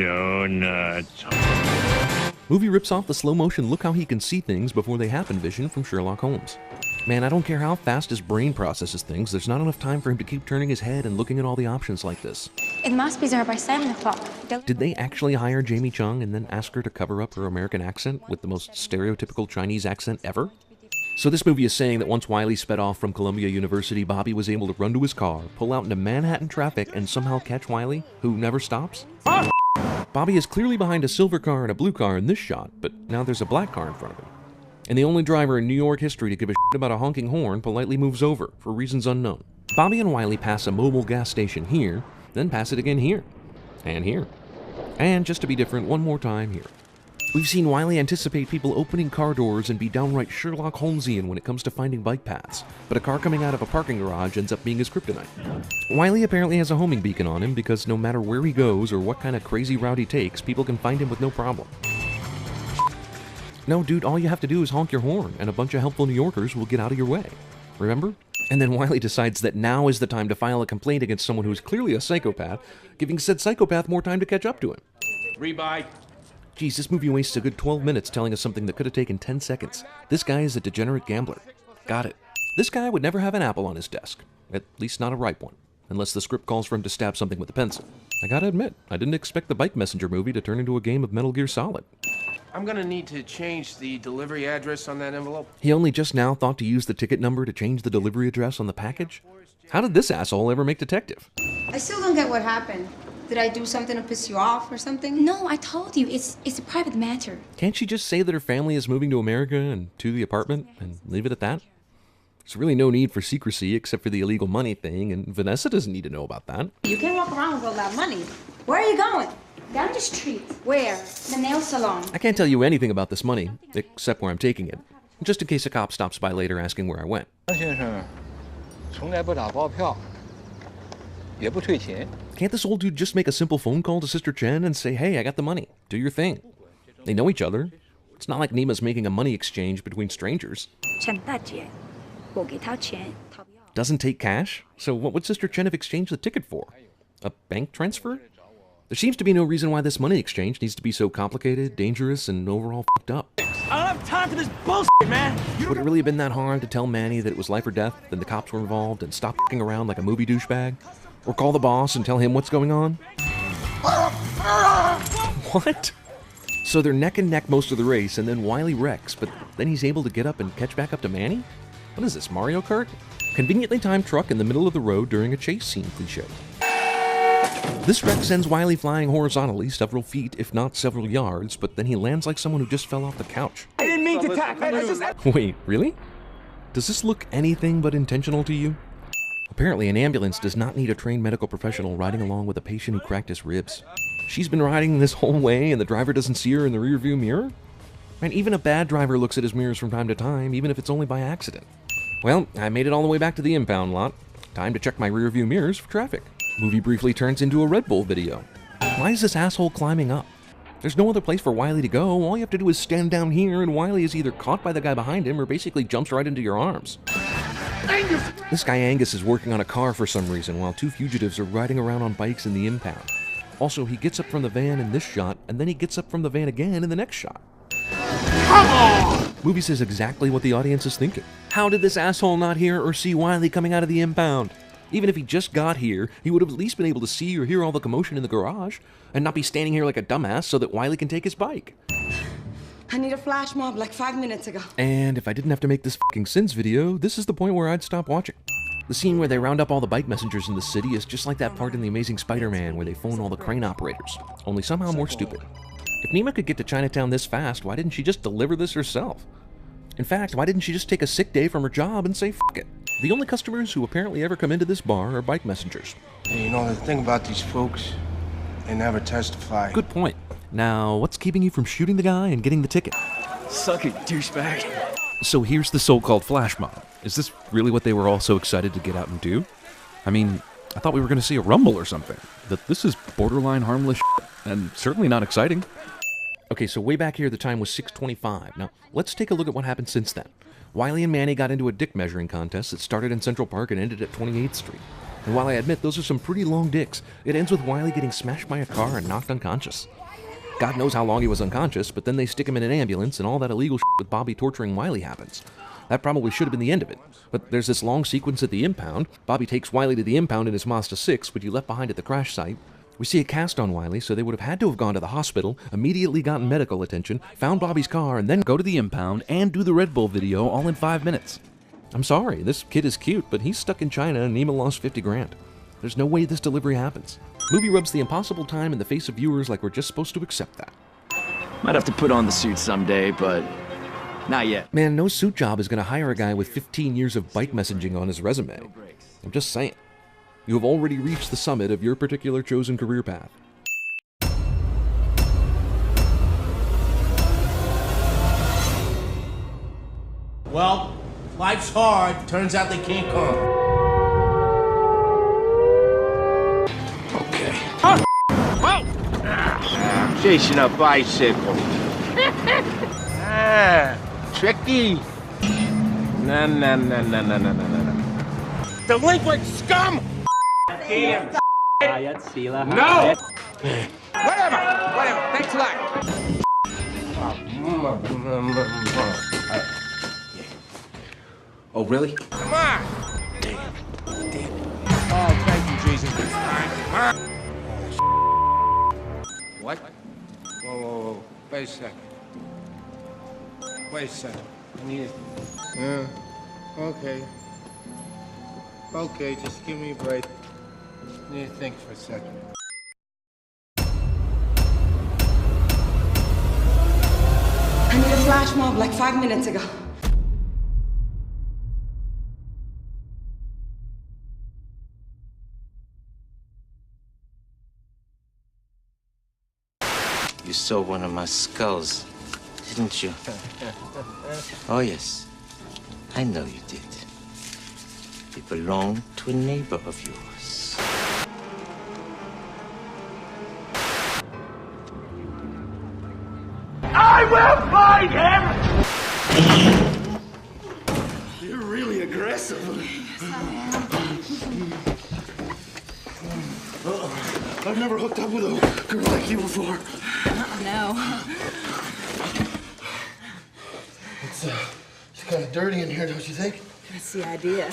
Donuts. Movie rips off the slow motion look how he can see things before they happen vision from Sherlock Holmes. Man, I don't care how fast his brain processes things, there's not enough time for him to keep turning his head and looking at all the options like this. It must be there by 7 o'clock. Did they actually hire Jamie Chung and then ask her to cover up her American accent with the most stereotypical Chinese accent ever? So this movie is saying that once Wiley sped off from Columbia University, Bobby was able to run to his car, pull out into Manhattan traffic, and somehow catch Wiley, who never stops? Bobby is clearly behind a silver car and a blue car in this shot, but now there's a black car in front of him. And the only driver in New York history to give a shit about a honking horn politely moves over, for reasons unknown. Bobby and Wiley pass a mobile gas station here, then pass it again here, and here. And just to be different, one more time here. We've seen Wiley anticipate people opening car doors and be downright Sherlock Holmesian when it comes to finding bike paths, but a car coming out of a parking garage ends up being his kryptonite. Wiley apparently has a homing beacon on him because no matter where he goes or what kind of crazy route he takes, people can find him with no problem. No, dude, all you have to do is honk your horn, and a bunch of helpful New Yorkers will get out of your way. Remember? And then Wiley decides that now is the time to file a complaint against someone who is clearly a psychopath, giving said psychopath more time to catch up to him. Rebuy. Geez, this movie wastes a good 12 minutes telling us something that could have taken 10 seconds. This guy is a degenerate gambler. Got it. This guy would never have an apple on his desk. At least not a ripe one. Unless the script calls for him to stab something with a pencil. I gotta admit, I didn't expect the Bike Messenger movie to turn into a game of Metal Gear Solid. I'm gonna need to change the delivery address on that envelope. He only just now thought to use the ticket number to change the delivery address on the package? How did this asshole ever make detective? I still don't get what happened. Did I do something to piss you off or something? No, I told you, it's a private matter. Can't she just say that her family is moving to America and to the apartment and leave it at that? There's really no need for secrecy except for the illegal money thing, and Vanessa doesn't need to know about that. You can't walk around with all that money. Where are you going? Down the street. Where? The nail salon. I can't tell you anything about this money, except where I'm taking it, just in case a cop stops by later asking where I went. 张先生从来不打包票，也不退钱。 Can't this old dude just make a simple phone call to Sister Chen and say, hey, I got the money, do your thing? They know each other. It's not like Nima's making a money exchange between strangers. 陈大姐，我给她钱，她不要。 Doesn't take cash? So what would Sister Chen have exchanged the ticket for? A bank transfer? There seems to be no reason why this money exchange needs to be so complicated, dangerous, and overall f***ed up. I don't have time for this bullshit, man. Would it really have been that hard to tell Manny that it was life or death, and the cops were involved, and stop f***ing around like a movie douchebag? Or call the boss and tell him what's going on? What? So they're neck and neck most of the race, and then Wiley wrecks, but then he's able to get up and catch back up to Manny? What is this, Mario Kart? Conveniently timed truck in the middle of the road during a chase scene cliche. This wreck sends Wiley flying horizontally several feet, if not several yards, but then he lands like someone who just fell off the couch. I didn't mean to tackle. Wait, really? Does this look anything but intentional to you? Apparently, an ambulance does not need a trained medical professional riding along with a patient who cracked his ribs. She's been riding this whole way and the driver doesn't see her in the rearview mirror? And even a bad driver looks at his mirrors from time to time, even if it's only by accident. Well, I made it all the way back to the impound lot. Time to check my rearview mirrors for traffic. Movie briefly turns into a Red Bull video. Why is this asshole climbing up? There's no other place for Wiley to go. All you have to do is stand down here and Wiley is either caught by the guy behind him or basically jumps right into your arms. This guy Angus is working on a car for some reason while two fugitives are riding around on bikes in the impound. Also, he gets up from the van in this shot, and then he gets up from the van again in the next shot. Come on! Movie says exactly what the audience is thinking. How did this asshole not hear or see Wiley coming out of the impound? Even if he just got here, he would have at least been able to see or hear all the commotion in the garage, and not be standing here like a dumbass so that Wiley can take his bike. I need a flash mob like 5 minutes ago. And if I didn't have to make this fucking Sins video, this is the point where I'd stop watching. The scene where they round up all the bike messengers in the city is just like that part in The Amazing Spider-Man where they phone all the crane operators, only somehow more stupid. If Nima could get to Chinatown this fast, why didn't she just deliver this herself? In fact, why didn't she just take a sick day from her job and say f*** it? The only customers who apparently ever come into this bar are bike messengers. Hey, you know, the thing about these folks, they never testify. Good point. Now, what's keeping you from shooting the guy and getting the ticket? Suck it, douchebag. So here's the so-called flash mob. Is this really what they were all so excited to get out and do? I mean, I thought we were going to see a rumble or something. That this is borderline harmless shit, and certainly not exciting. Okay, so way back here the time was 6:25. Now, let's take a look at what happened since then. Wiley and Manny got into a dick measuring contest that started in Central Park and ended at 28th Street. And while I admit those are some pretty long dicks, it ends with Wiley getting smashed by a car and knocked unconscious. God knows how long he was unconscious, but then they stick him in an ambulance and all that illegal shit with Bobby torturing Wiley happens. That probably should have been the end of it. But there's this long sequence at the impound. Bobby takes Wiley to the impound in his Mazda 6, which he left behind at the crash site. We see a cast on Wiley, so they would have had to have gone to the hospital, immediately gotten medical attention, found Bobby's car, and then Go to the impound and do the Red Bull video all in 5 minutes. I'm sorry, this kid is cute, but he's stuck in China and Nima lost 50 grand. There's no way this delivery happens. Movie rubs the impossible time in the face of viewers like we're just supposed to accept that. Might have to put on the suit someday, but not yet. Man, no suit job is going to hire a guy with 15 years of bike messaging on his resume. I'm just saying. You have already reached the summit of your particular chosen career path. Well, life's hard. Turns out they can't come. Okay. I'm chasing a bicycle. Tricky. No. Delinquent scum! Damn. No! Whatever. Thanks a lot. Oh, really? Come on! Damn. Oh, thank you, Jesus. Come on. What? Whoa. Wait a second. I need it. Yeah. Okay, just give me a break. I need to think for a second. I need a flash mob like 5 minutes ago. You saw one of my skulls, didn't you? Oh, yes. I know you did. It belonged to a neighbor of yours. I will find him! You're really aggressive. Yes, I am. I've never hooked up with a girl like you before. No. It's kind of dirty in here, don't you think? That's the idea.